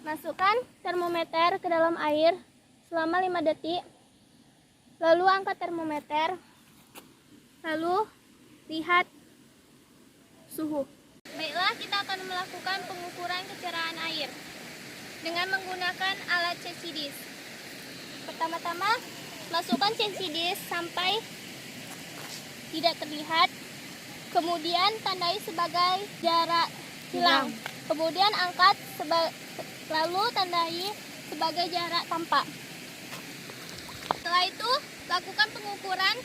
Masukkan termometer ke dalam air selama 5 detik. Lalu angkat termometer. Lalu lihat suhu. Baiklah, kita akan melakukan pengukuran kecerahan air dengan menggunakan alat CCDIS. Pertama-tama, masukkan CCDIS sampai tidak terlihat. Kemudian tandai sebagai jarak hilang. Kemudian angkat lalu tandai sebagai jarak tampak. Setelah itu, lakukan pengukuran.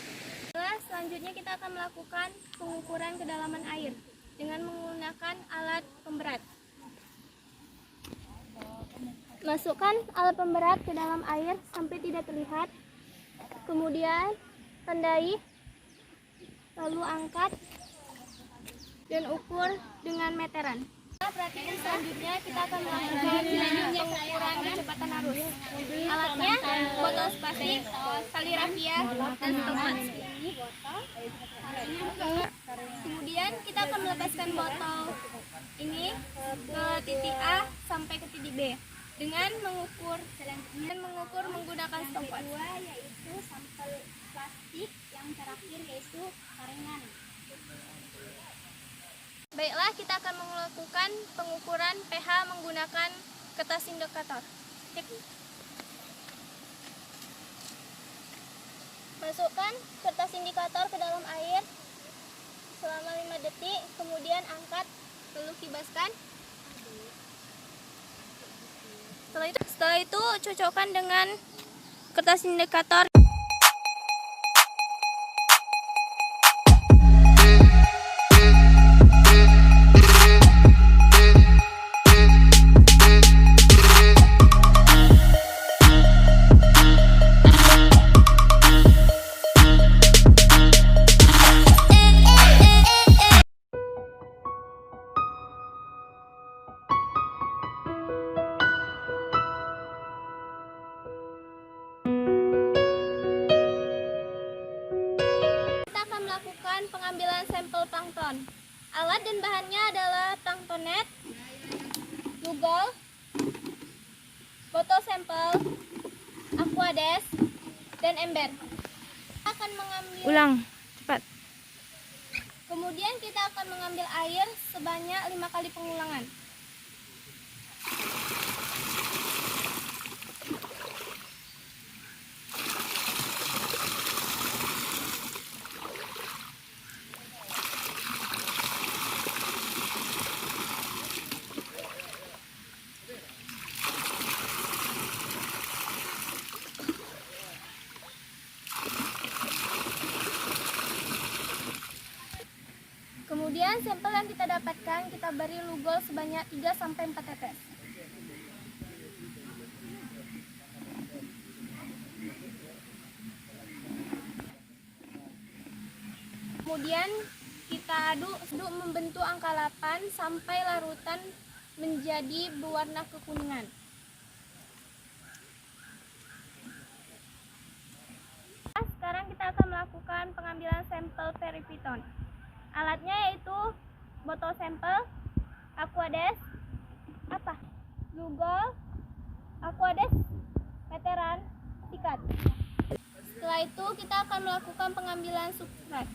Selanjutnya kita akan melakukan pengukuran kedalaman air dengan menggunakan alat pemberat. Masukkan alat pemberat ke dalam air sampai tidak terlihat. Kemudian tandai, lalu angkat dan ukur dengan meteran. Berarti selanjutnya kita akan melakukan pengukuran kecepatan arus. Alatnya botol plastik, tali rafia, dan stopwatch. Kemudian kita akan melepaskan botol ini ke titik A sampai ke titik B dengan mengukur menggunakan stopwatch. Yaitu sampel plastik, yang terakhir yaitu karengan. Baiklah, kita akan melakukan pengukuran pH menggunakan kertas indikator. Masukkan kertas indikator ke dalam air selama 5 detik, kemudian angkat, lalu kibaskan. Setelah itu cocokkan dengan kertas indikator. Melakukan pengambilan sampel plankton. Alat dan bahannya adalah planktonet, lugol, botol sampel, aquades, dan ember. Kita akan mengambil. Cepat. Kemudian kita akan mengambil air sebanyak 5 kali pengulangan. Kemudian sampel yang kita dapatkan kita beri lugol sebanyak 3-4 tetes. Kemudian kita aduk membentuk angka 8 sampai larutan menjadi berwarna kekuningan. Sekarang kita akan melakukan pengambilan sampel peripiton. Alatnya yaitu botol sampel, aquades, lugol, aquades, meteran, sikat. Setelah itu kita akan melakukan pengambilan substrat.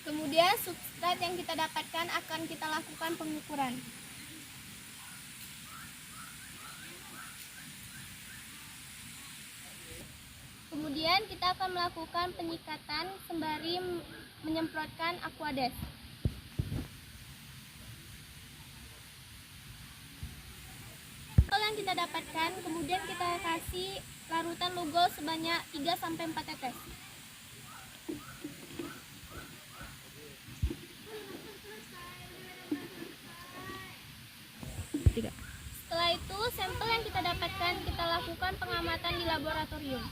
Kemudian substrat yang kita dapatkan akan kita lakukan pengukuran. Kemudian kita akan melakukan penyikatan sembari menyemprotkan aquades. Yang kita dapatkan, kemudian kita kasih larutan lugol sebanyak 3-4 tetes. Setelah itu, sampel yang kita dapatkan kita lakukan pengamatan di laboratorium.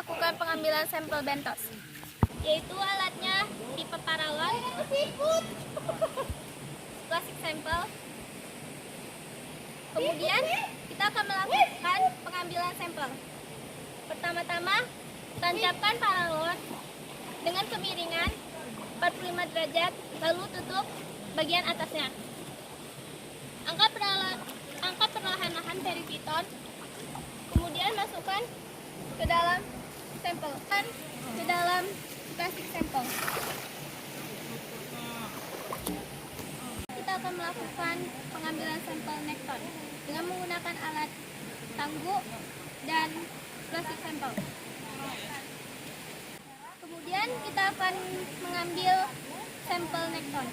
melakukan pengambilan sampel bentos, yaitu alatnya tipe paralon, plastik sampel. Kemudian kita akan melakukan pengambilan sampel. Pertama-tama, tancapkan paralon dengan kemiringan 45 derajat, lalu tutup bagian atasnya. Angkat perlahan-lahan peripiton, kemudian masukkan ke dalam sampel, ke dalam plastik sampel. Kita akan melakukan pengambilan sampel nekton dengan menggunakan alat tangguh dan plastik sampel. Kemudian kita akan mengambil sampel nekton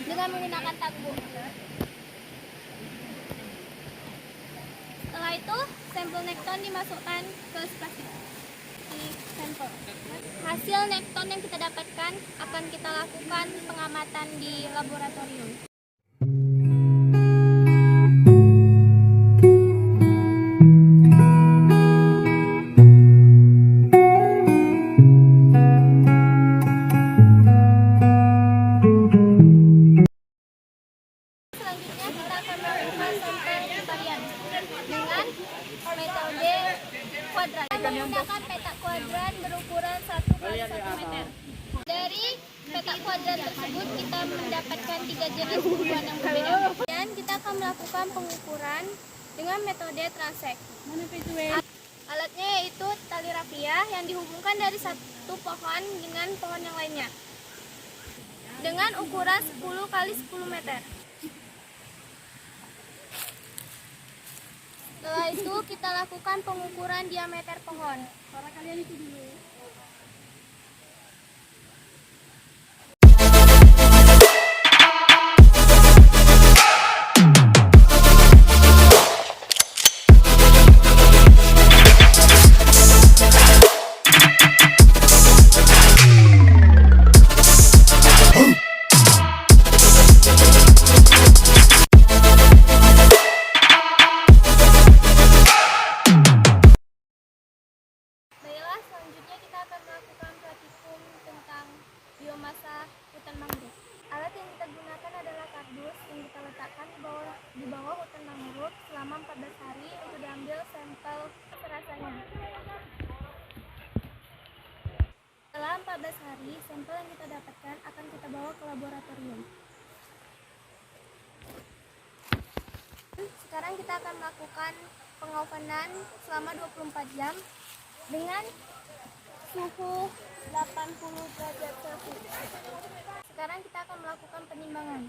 dengan menggunakan tangguh. Setelah itu, sampel nekton dimasukkan ke plastik sampel. Hasil nekton yang kita dapatkan akan kita lakukan pengamatan di laboratorium. Selanjutnya kita akan melakukan sampel varian dengan metode kuadran. Kita menggunakan peta kuadran berukuran 1 kali 1 meter. Dari peta kuadran tersebut kita mendapatkan 3 jenis ukuran yang berbeda. Dan kita akan melakukan pengukuran dengan metode transek. Alatnya yaitu tali rafia yang dihubungkan dari satu pohon dengan pohon yang lainnya dengan ukuran 10 kali 10 meter. Setelah itu kita lakukan pengukuran diameter pohon. Suara kalian itu dulu. Selanjutnya kita akan melakukan praktikum tentang biomasa hutan mangrove. Alat yang kita gunakan adalah kardus yang kita letakkan di bawah hutan mangrove selama 14 hari untuk diambil sampel serasanya. Setelah 14 hari, sampel yang kita dapatkan akan kita bawa ke laboratorium. Sekarang kita akan melakukan pengovenan selama 24 jam dengan suhu 80 derajat Celcius. Sekarang kita akan melakukan penimbangan.